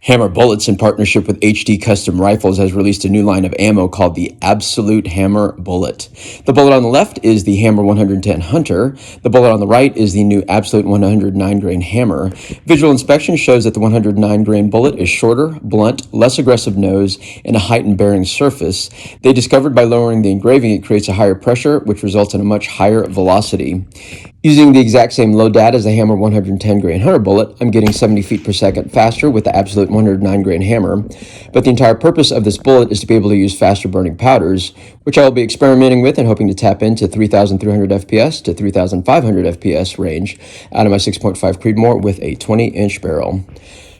Hammer Bullets, in partnership with HD Custom Rifles, has released a new line of ammo called the Absolute Hammer Bullet. The bullet on the left is the Hammer 110 Hunter. The bullet on the right is the new Absolute 109 grain Hammer. Visual inspection shows that the 109 grain bullet is shorter, blunt, less aggressive nose, and a heightened bearing surface. They discovered by lowering the engraving it creates a higher pressure, which results in a much higher velocity. Using the exact same load data as the Hammer 110 grain Hunter bullet, I'm getting 70 feet per second faster with the Absolute 109 grain Hammer, but the entire purpose of this bullet is to be able to use faster burning powders, which I will be experimenting with and hoping to tap into 3,300 FPS to 3,500 FPS range out of my 6.5 Creedmoor with a 20-inch barrel.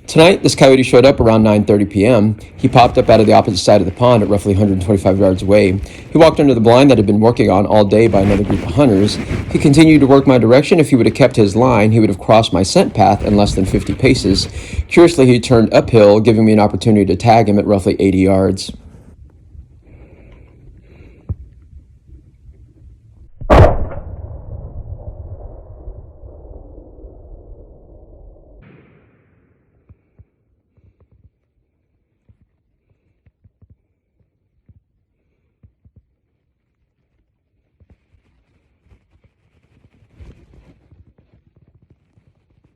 Tonight, this coyote showed up around 9:30 p.m. He popped up out of the opposite side of the pond at roughly 125 yards away. He walked under the blind that had been working on all day by another group of hunters. He continued to work my direction. If he would have kept his line, he would have crossed my scent path in less than 50 paces. Curiously, he turned uphill, giving me an opportunity to tag him at roughly 80 yards.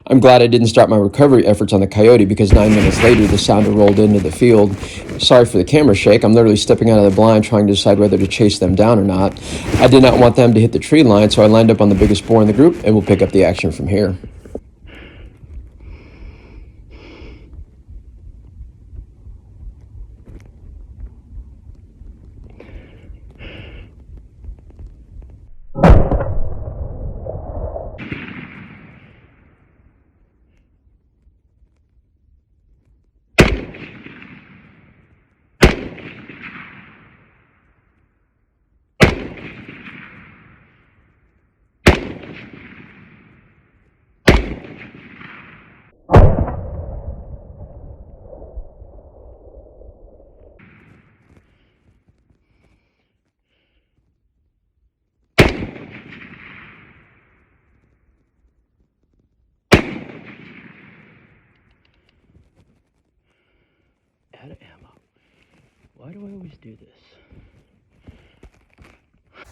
I'm glad I didn't start my recovery efforts on the coyote because 9 minutes later the sounder rolled into the field. Sorry for the camera shake. I'm literally stepping out of the blind trying to decide whether to chase them down or not. I did not want them to hit the tree line, so I lined up on the biggest boar in the group and we'll pick up the action from here. Out of ammo. Why do I always do this?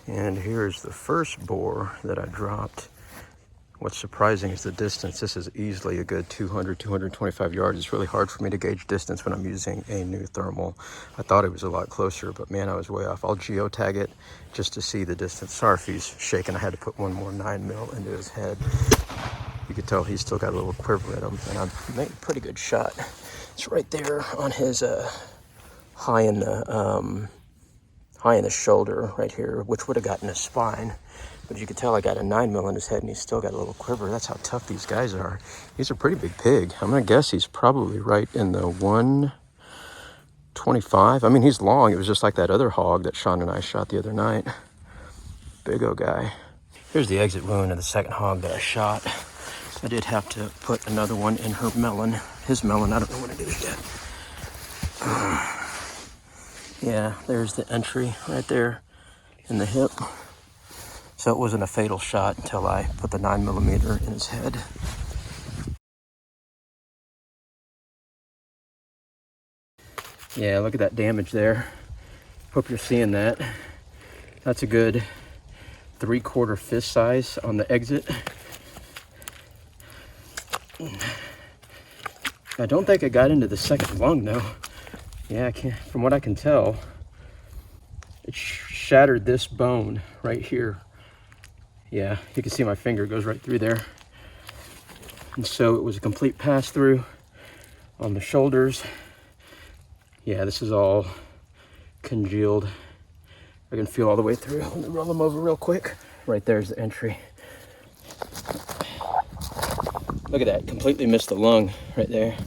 And here's the first boar that I dropped. What's surprising is the distance. This is easily a good 200, 225 yards. It's really hard for me to gauge distance when I'm using a new thermal. I thought it was a lot closer, but man, I was way off. I'll geotag it just to see the distance. Sorry if he's shaking. I had to put one more 9mm into his head. You could tell he's still got a little quiver in him, and I made a pretty good shot. It's right there on his high in the shoulder right here, which would have gotten his spine. But you could tell I got a 9mm in his head and he's still got a little quiver. That's how tough these guys are. He's a pretty big pig. I'm gonna guess he's probably right in the 125. I mean, he's long. It was just like that other hog that Sean and I shot the other night. Big old guy. Here's the exit wound of the second hog that I shot. I did have to put another one in her melon. His melon, I don't know what it is yet. Yeah, there's the entry right there in the hip. So it wasn't a fatal shot until I put the 9mm in his head. Yeah, look at that damage there. Hope you're seeing that. That's a good 3/4 fist size on the exit. I don't think it got into the second lung though. Yeah, I can't, from what I can tell, it shattered this bone right here. Yeah, you can see my finger goes right through there. And so it was a complete pass through on the shoulders. Yeah, this is all congealed. I can feel all the way through. Let me roll them over real quick. Right there's the entry. Look at that, completely missed the lung right there.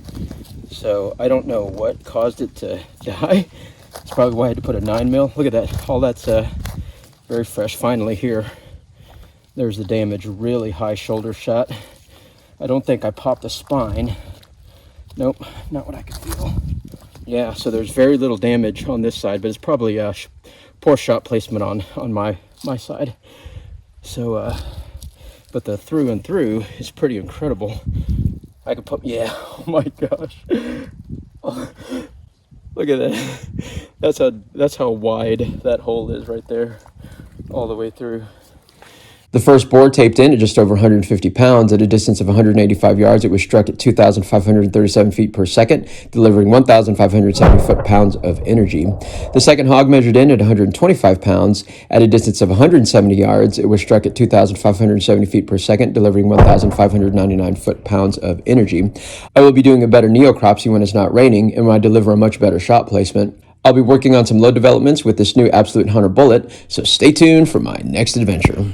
So I don't know what caused it to die. It's probably why I had to put a 9mm. Look at that, all that's very fresh. Finally here, there's the damage, really high shoulder shot. I don't think I popped the spine. Nope, not what I could feel. Yeah, so there's very little damage on this side, but it's probably poor shot placement on my side. So, but the through and through is pretty incredible. I could put, yeah, oh my gosh. Look at that. That's how wide that hole is right there, all the way through. The first bore taped in at just over 150 pounds. At a distance of 185 yards, it was struck at 2,537 feet per second, delivering 1,570 foot-pounds of energy. The second hog measured in at 125 pounds. At a distance of 170 yards, it was struck at 2,570 feet per second, delivering 1,599 foot-pounds of energy. I will be doing a better necropsy when it's not raining, and when I deliver a much better shot placement. I'll be working on some load developments with this new Absolute Hunter bullet, so stay tuned for my next adventure.